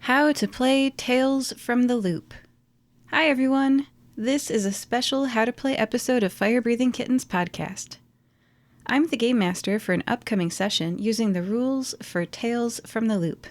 How to play Tales from the Loop. Hi everyone, this is a special How to Play episode of Fire Breathing Kittens podcast. I'm the game master for an upcoming session using the rules for Tales from the Loop.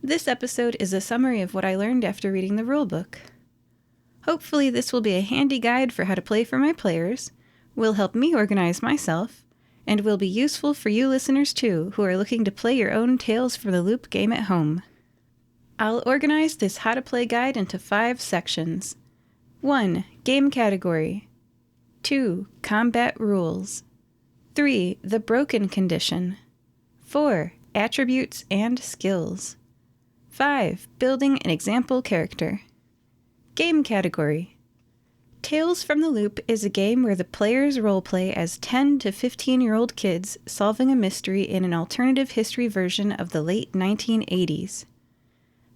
This episode is a summary of what I learned after reading the rulebook. Hopefully this will be a handy guide for how to play for my players, will help me organize myself, and will be useful for you listeners too who are looking to play your own Tales from the Loop game at home. I'll organize this How to Play guide into 5 sections. 1. Game category. 2. Combat rules. 3. The broken condition. 4. Attributes and skills. 5. Building an example character. Game category. Tales from the Loop is a game where the players roleplay as 10 to 15-year-old kids solving a mystery in an alternative history version of the late 1980s.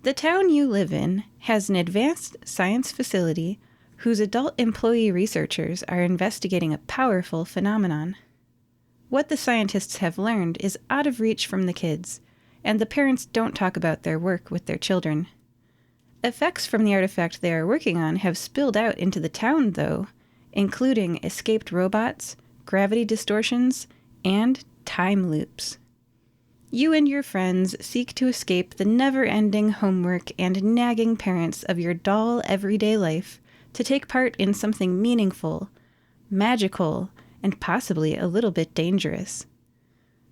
The town you live in has an advanced science facility whose adult employee researchers are investigating a powerful phenomenon. What the scientists have learned is out of reach from the kids, and the parents don't talk about their work with their children. Effects from the artifact they are working on have spilled out into the town, though, including escaped robots, gravity distortions, and time loops. You and your friends seek to escape the never-ending homework and nagging parents of your dull everyday life to take part in something meaningful, magical, and possibly a little bit dangerous.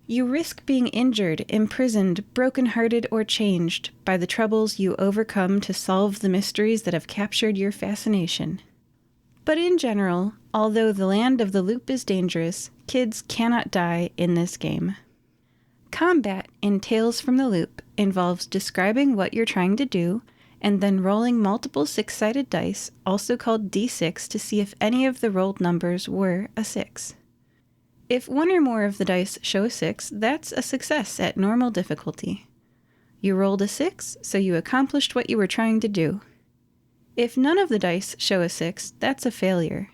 You risk being injured, imprisoned, broken-hearted, or changed by the troubles you overcome to solve the mysteries that have captured your fascination. But in general, although the land of the loop is dangerous, kids cannot die in this game. Combat in Tales from the Loop involves describing what you're trying to do and then rolling multiple 6-sided dice, also called D6, to see if any of the rolled numbers were a 6. If one or more of the dice show a 6, that's a success at normal difficulty. You rolled a 6, so you accomplished what you were trying to do. If none of the dice show a 6, that's a failure.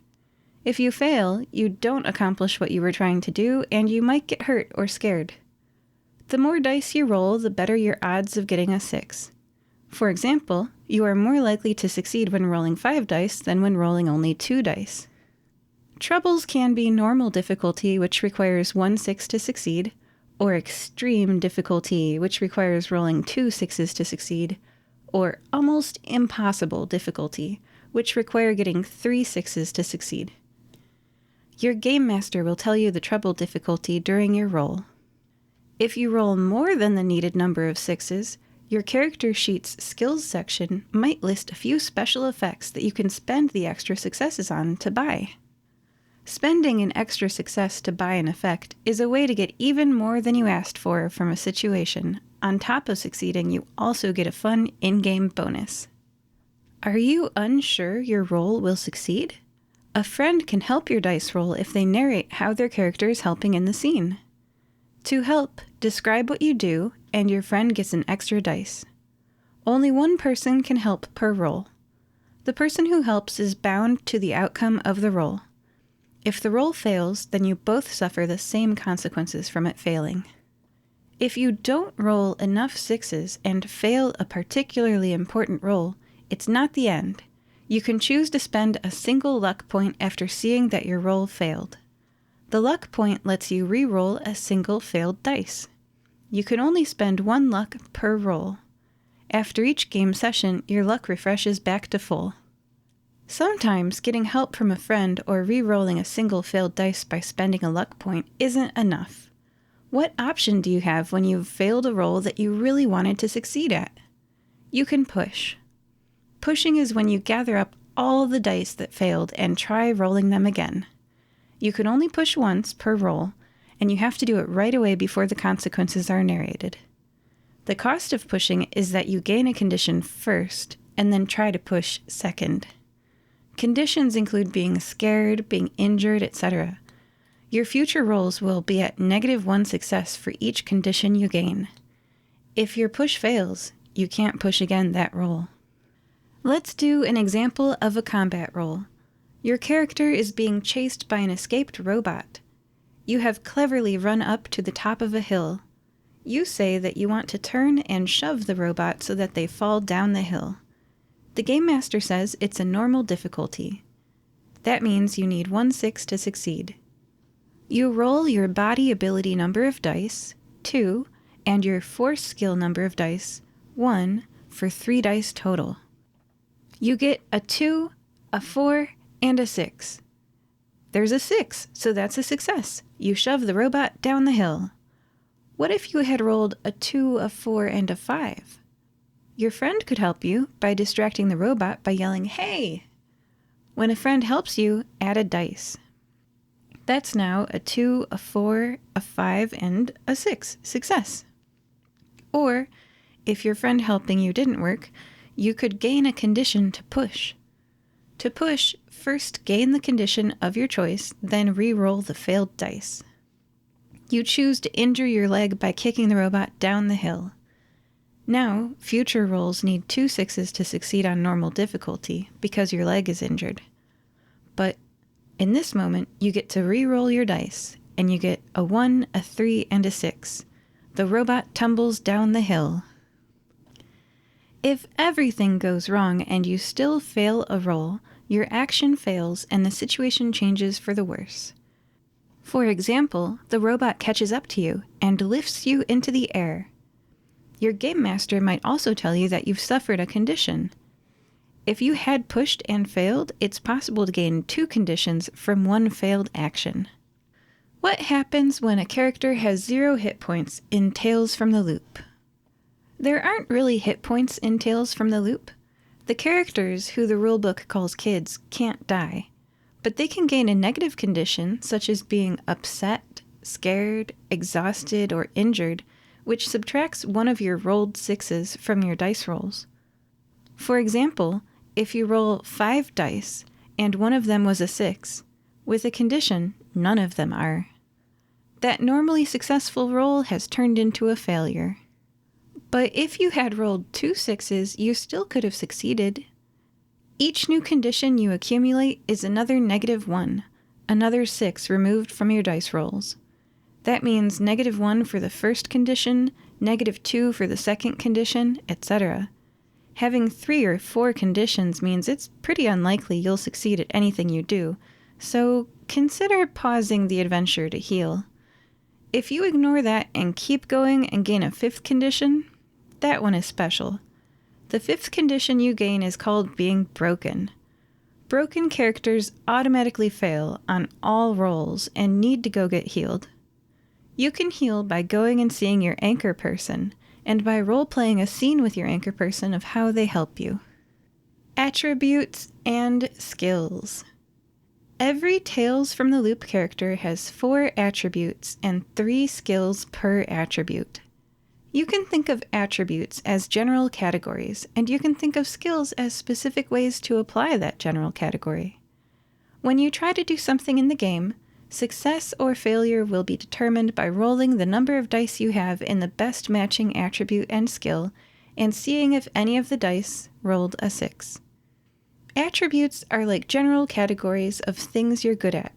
If you fail, you don't accomplish what you were trying to do, and you might get hurt or scared. The more dice you roll, the better your odds of getting a 6. For example, you are more likely to succeed when rolling 5 dice than when rolling only 2 dice. Troubles can be normal difficulty, which requires 1 6 to succeed, or extreme difficulty, which requires rolling 2 6s to succeed, or almost impossible difficulty, which require getting 3 6s to succeed. Your game master will tell you the trouble difficulty during your roll. If you roll more than the needed number of 6s, your character sheet's skills section might list a few special effects that you can spend the extra successes on to buy. Spending an extra success to buy an effect is a way to get even more than you asked for from a situation. On top of succeeding, you also get a fun in-game bonus. Are you unsure your roll will succeed? A friend can help your dice roll if they narrate how their character is helping in the scene. To help, describe what you do, and your friend gets an extra dice. Only one person can help per roll. The person who helps is bound to the outcome of the roll. If the roll fails, then you both suffer the same consequences from it failing. If you don't roll enough 6s and fail a particularly important roll, it's not the end. You can choose to spend a single luck point after seeing that your roll failed. The luck point lets you re-roll a single failed dice. You can only spend 1 luck per roll. After each game session, your luck refreshes back to full. Sometimes getting help from a friend or re-rolling a single failed dice by spending a luck point isn't enough. What option do you have when you've failed a roll that you really wanted to succeed at? You can push. Pushing is when you gather up all the dice that failed and try rolling them again. You can only push once per roll, and you have to do it right away before the consequences are narrated. The cost of pushing is that you gain a condition first, and then try to push second. Conditions include being scared, being injured, etc. Your future rolls will be at -1 success for each condition you gain. If your push fails, you can't push again that roll. Let's do an example of a combat roll. Your character is being chased by an escaped robot. You have cleverly run up to the top of a hill. You say that you want to turn and shove the robot so that they fall down the hill. The Game Master says it's a normal difficulty. That means you need 1/6 to succeed. You roll your body ability number of dice, 2, and your force skill number of dice, 1, for 3 dice total. You get a 2, a 4, and a 6. There's a 6, so that's a success. You shove the robot down the hill. What if you had rolled a 2, a 4, and a 5? Your friend could help you by distracting the robot by yelling, "Hey!" When a friend helps you, add a dice. That's now a 2, a 4, a 5, and a 6. Success. Or, if your friend helping you didn't work, you could gain a condition to push. To push, first gain the condition of your choice, then re-roll the failed dice. You choose to injure your leg by kicking the robot down the hill. Now, future rolls need 2 6s to succeed on normal difficulty because your leg is injured. But in this moment, you get to re-roll your dice, and you get a 1, a 3, and a 6. The robot tumbles down the hill. If everything goes wrong and you still fail a roll, your action fails and the situation changes for the worse. For example, the robot catches up to you and lifts you into the air. Your Game Master might also tell you that you've suffered a condition. If you had pushed and failed, it's possible to gain 2 conditions from 1 failed action. What happens when a character has 0 hit points in Tales from the Loop? There aren't really hit points in Tales from the Loop. The characters, who the rulebook calls kids, can't die. But they can gain a negative condition, such as being upset, scared, exhausted, or injured, which subtracts 1 of your rolled 6s from your dice rolls. For example, if you roll 5 dice, and 1 of them was a 6, with a condition, none of them are. That normally successful roll has turned into a failure. But if you had rolled 2 6s, you still could have succeeded. Each new condition you accumulate is another -1, another 6 removed from your dice rolls. That means -1 for the first condition, -2 for the second condition, etc. Having 3 or 4 conditions means it's pretty unlikely you'll succeed at anything you do, so consider pausing the adventure to heal. If you ignore that and keep going and gain a 5th condition, that one is special. The 5th condition you gain is called being broken. Broken characters automatically fail on all rolls and need to go get healed. You can heal by going and seeing your anchor person, and by role-playing a scene with your anchor person of how they help you. Attributes and skills. Every Tales from the Loop character has 4 attributes and 3 skills per attribute. You can think of attributes as general categories, and you can think of skills as specific ways to apply that general category. When you try to do something in the game, success or failure will be determined by rolling the number of dice you have in the best matching attribute and skill, and seeing if any of the dice rolled a 6. Attributes are like general categories of things you're good at,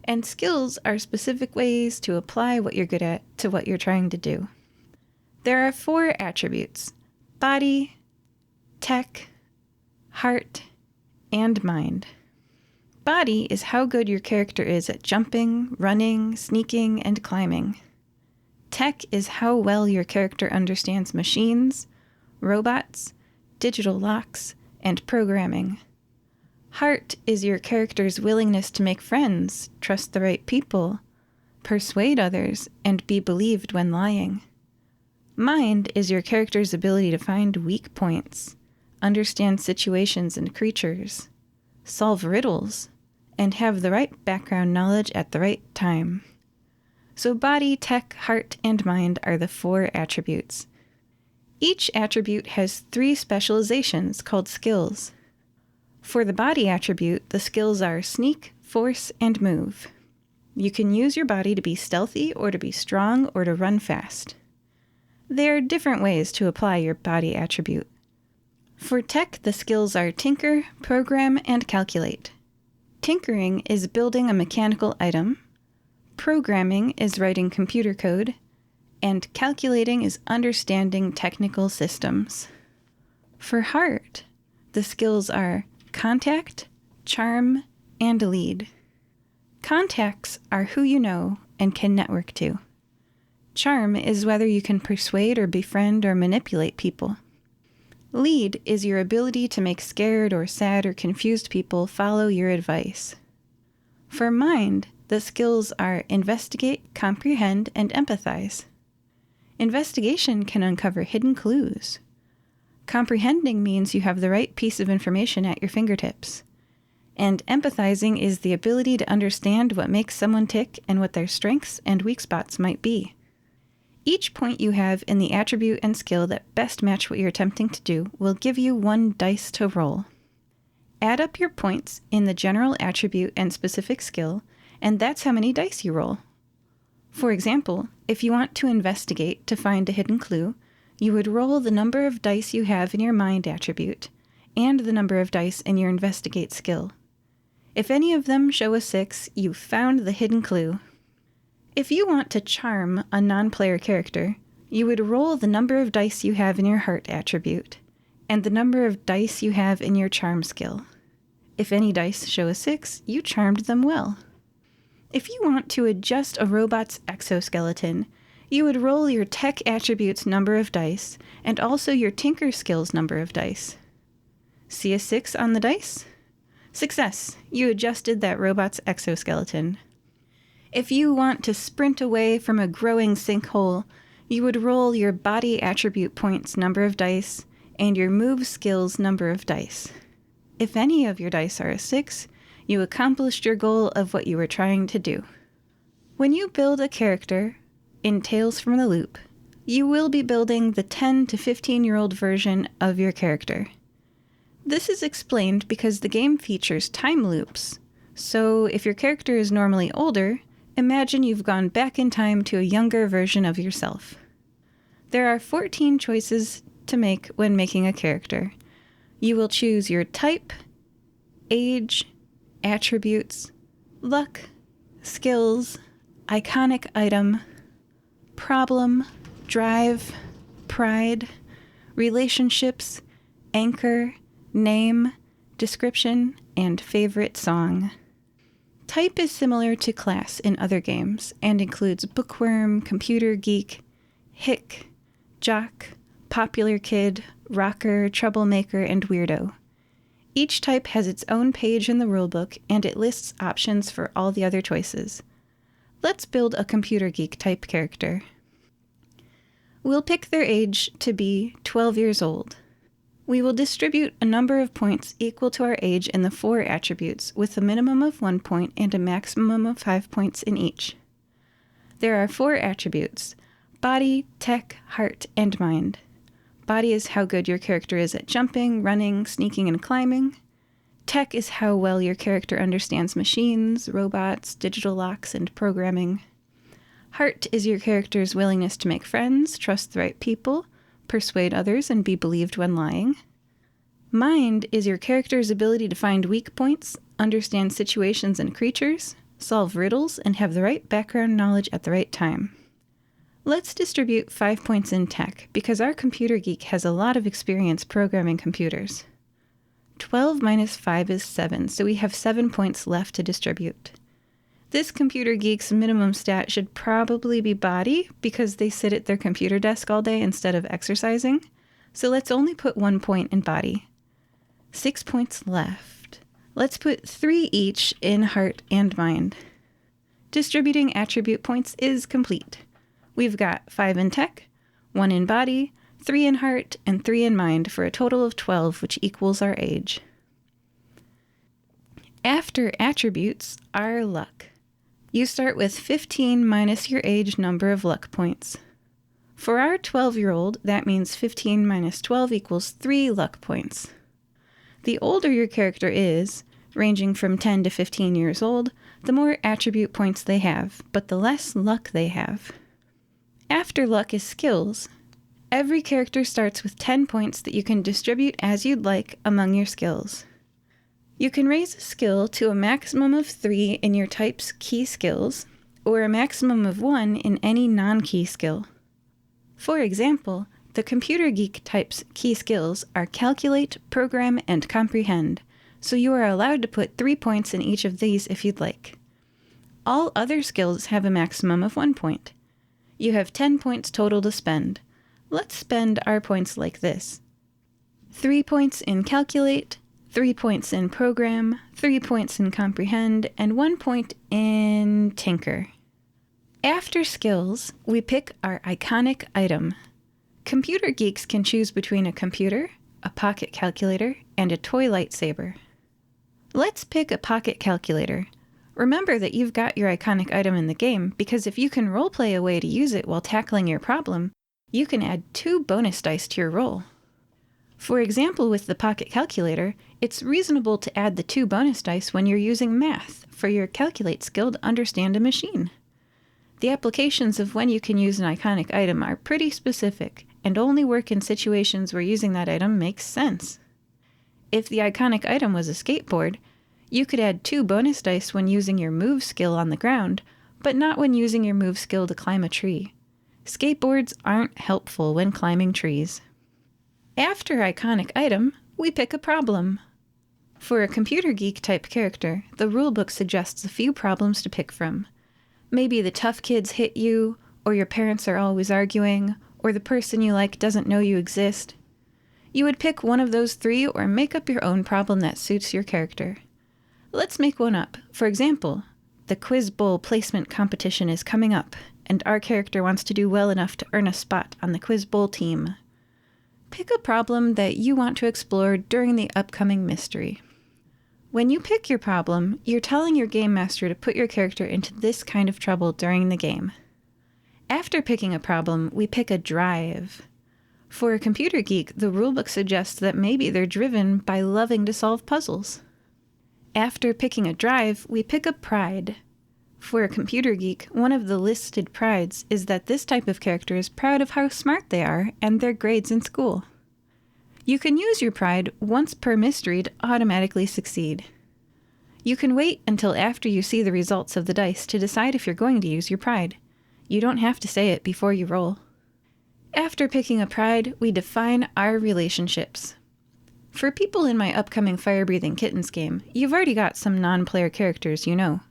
and skills are specific ways to apply what you're good at to what you're trying to do. There are 4 attributes: body, tech, heart, and mind. Body is how good your character is at jumping, running, sneaking, and climbing. Tech is how well your character understands machines, robots, digital locks, and programming. Heart is your character's willingness to make friends, trust the right people, persuade others, and be believed when lying. Mind is your character's ability to find weak points, understand situations and creatures, solve riddles, and have the right background knowledge at the right time. So body, tech, heart, and mind are the 4 attributes. Each attribute has 3 specializations called skills. For the body attribute, the skills are sneak, force, and move. You can use your body to be stealthy or to be strong or to run fast. There are different ways to apply your body attribute. For tech, the skills are tinker, program, and calculate. Tinkering is building a mechanical item. Programming is writing computer code. and calculating is understanding technical systems. For heart, the skills are contact, charm, and lead. Contacts are who you know and can network to. Charm is whether you can persuade or befriend or manipulate people. Lead is your ability to make scared or sad or confused people follow your advice. For mind, the skills are investigate, comprehend, and empathize. Investigation can uncover hidden clues. Comprehending means you have the right piece of information at your fingertips. And empathizing is the ability to understand what makes someone tick and what their strengths and weak spots might be. Each point you have in the attribute and skill that best match what you're attempting to do will give you 1 dice to roll. Add up your points in the general attribute and specific skill, and that's how many dice you roll. For example, if you want to investigate to find a hidden clue, you would roll the number of dice you have in your mind attribute, and the number of dice in your investigate skill. If any of them show a 6, you found the hidden clue. If you want to charm a non-player character, you would roll the number of dice you have in your heart attribute, and the number of dice you have in your charm skill. If any dice show a 6, you charmed them well. If you want to adjust a robot's exoskeleton, you would roll your tech attribute's number of dice, and also your tinker skill's number of dice. See a 6 on the dice? Success! You adjusted that robot's exoskeleton. If you want to sprint away from a growing sinkhole, you would roll your body attribute points number of dice and your move skills number of dice. If any of your dice are a 6, you accomplished your goal of what you were trying to do. When you build a character in Tales from the Loop, you will be building the 10 to 15-year-old version of your character. This is explained because the game features time loops, so if your character is normally older, imagine you've gone back in time to a younger version of yourself. There are 14 choices to make when making a character. You will choose your type, age, attributes, luck, skills, iconic item, problem, drive, pride, relationships, anchor, name, description, and favorite song. Type is similar to class in other games and includes bookworm, computer geek, hick, jock, popular kid, rocker, troublemaker, and weirdo. Each type has its own page in the rulebook, and it lists options for all the other choices. Let's build a computer geek type character. We'll pick their age to be 12 years old. We will distribute a number of points equal to our age in the 4 attributes, with a minimum of 1 point and a maximum of 5 points in each. There are 4 attributes: body, tech, heart, and mind. Body is how good your character is at jumping, running, sneaking, and climbing. Tech is how well your character understands machines, robots, digital locks, and programming. Heart is your character's willingness to make friends, trust the right people, persuade others, and be believed when lying. Mind is your character's ability to find weak points, understand situations and creatures, solve riddles, and have the right background knowledge at the right time. Let's distribute 5 points in tech, because our computer geek has a lot of experience programming computers. 12 minus 5 is 7, so we have 7 points left to distribute. This computer geek's minimum stat should probably be body, because they sit at their computer desk all day instead of exercising, so let's only put 1 point in body. 6 points left. Let's put 3 each in heart and mind. Distributing attribute points is complete. We've got 5 in tech, 1 in body, 3 in heart, and 3 in mind for a total of 12, which equals our age. After attributes are luck. You start with 15 minus your age number of luck points. For our 12-year-old, that means 15 minus 12 equals 3 luck points. The older your character is, ranging from 10 to 15 years old, the more attribute points they have, but the less luck they have. After luck is skills. Every character starts with 10 points that you can distribute as you'd like among your skills. You can raise a skill to a maximum of 3 in your type's key skills, or a maximum of 1 in any non-key skill. For example, the computer geek type's key skills are calculate, program, and comprehend, so you are allowed to put 3 points in each of these if you'd like. All other skills have a maximum of 1 point. You have 10 points total to spend. Let's spend our points like this. 3 points in calculate, 3 points in program, 3 points in comprehend, and 1 point in tinker. After skills, we pick our iconic item. Computer geeks can choose between a computer, a pocket calculator, and a toy lightsaber. Let's pick a pocket calculator. Remember that you've got your iconic item in the game, because if you can roleplay a way to use it while tackling your problem, you can add 2 bonus dice to your roll. For example, with the pocket calculator, it's reasonable to add the 2 bonus dice when you're using math for your calculate skill to understand a machine. The applications of when you can use an iconic item are pretty specific and only work in situations where using that item makes sense. If the iconic item was a skateboard, you could add 2 bonus dice when using your move skill on the ground, but not when using your move skill to climb a tree. Skateboards aren't helpful when climbing trees. After iconic item, we pick a problem. For a computer geek type character, the rulebook suggests a few problems to pick from. Maybe the tough kids hit you, or your parents are always arguing, or the person you like doesn't know you exist. You would pick one of those 3 or make up your own problem that suits your character. Let's make one up. For example, the quiz bowl placement competition is coming up, and our character wants to do well enough to earn a spot on the quiz bowl team. Pick a problem that you want to explore during the upcoming mystery. When you pick your problem, you're telling your game master to put your character into this kind of trouble during the game. After picking a problem, we pick a drive. For a computer geek, the rulebook suggests that maybe they're driven by loving to solve puzzles. After picking a drive, we pick a pride. For a computer geek, one of the listed prides is that this type of character is proud of how smart they are and their grades in school. You can use your pride once per mystery to automatically succeed. You can wait until after you see the results of the dice to decide if you're going to use your pride. You don't have to say it before you roll. After picking a pride, we define our relationships. For people in my upcoming Fire-Breathing Kittens game, you've already got some non-player characters you know.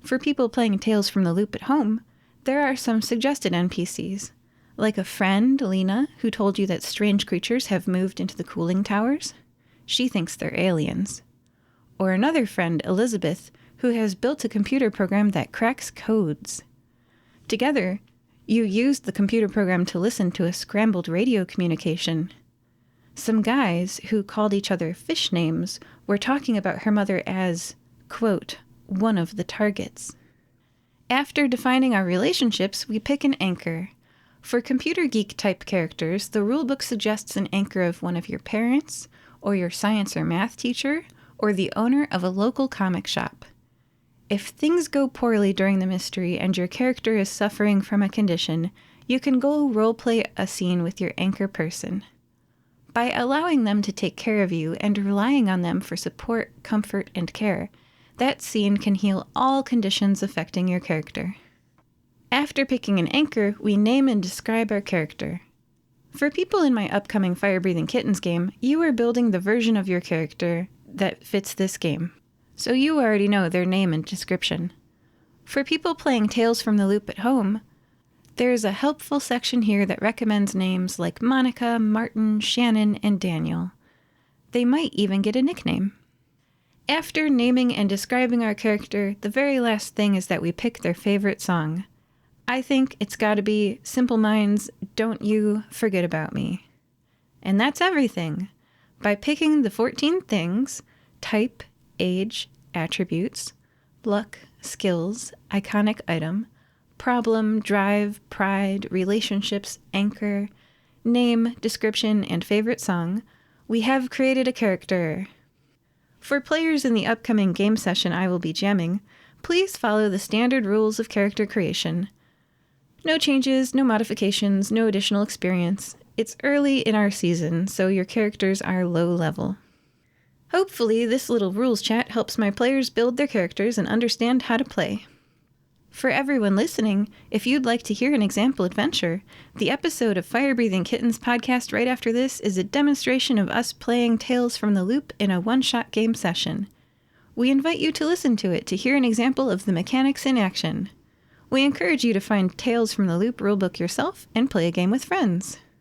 For people playing Tales from the Loop at home, there are some suggested NPCs, like a friend, Lena, who told you that strange creatures have moved into the cooling towers. She thinks they're aliens. Or another friend, Elizabeth, who has built a computer program that cracks codes. Together, you used the computer program to listen to a scrambled radio communication. Some guys who called each other fish names were talking about her mother as, quote, one of the targets. After defining our relationships, we pick an anchor. For computer geek type characters, the rulebook suggests an anchor of one of your parents, or your science or math teacher, or the owner of a local comic shop. If things go poorly during the mystery and your character is suffering from a condition, you can go roleplay a scene with your anchor person. By allowing them to take care of you and relying on them for support, comfort, and care, that scene can heal all conditions affecting your character. After picking an anchor, we name and describe our character. For people in my upcoming Fire-Breathing Kittens game, you are building the version of your character that fits this game, so you already know their name and description. For people playing Tales from the Loop at home, there's a helpful section here that recommends names like Monica, Martin, Shannon, and Daniel. They might even get a nickname. After naming and describing our character, the very last thing is that we pick their favorite song. I think it's gotta be Simple Minds' Don't You Forget About Me. And that's everything. By picking the 14 things, type, age, attributes, luck, skills, iconic item, problem, drive, pride, relationships, anchor, name, description, and favorite song, we have created a character. For players in the upcoming game session I will be jamming, please follow the standard rules of character creation. No changes, no modifications, no additional experience. It's early in our season, so your characters are low level. Hopefully, this little rules chat helps my players build their characters and understand how to play. For everyone listening, if you'd like to hear an example adventure, the episode of Fire Breathing Kittens podcast right after this is a demonstration of us playing Tales from the Loop in a one-shot game session. We invite you to listen to it to hear an example of the mechanics in action. We encourage you to find Tales from the Loop rulebook yourself and play a game with friends.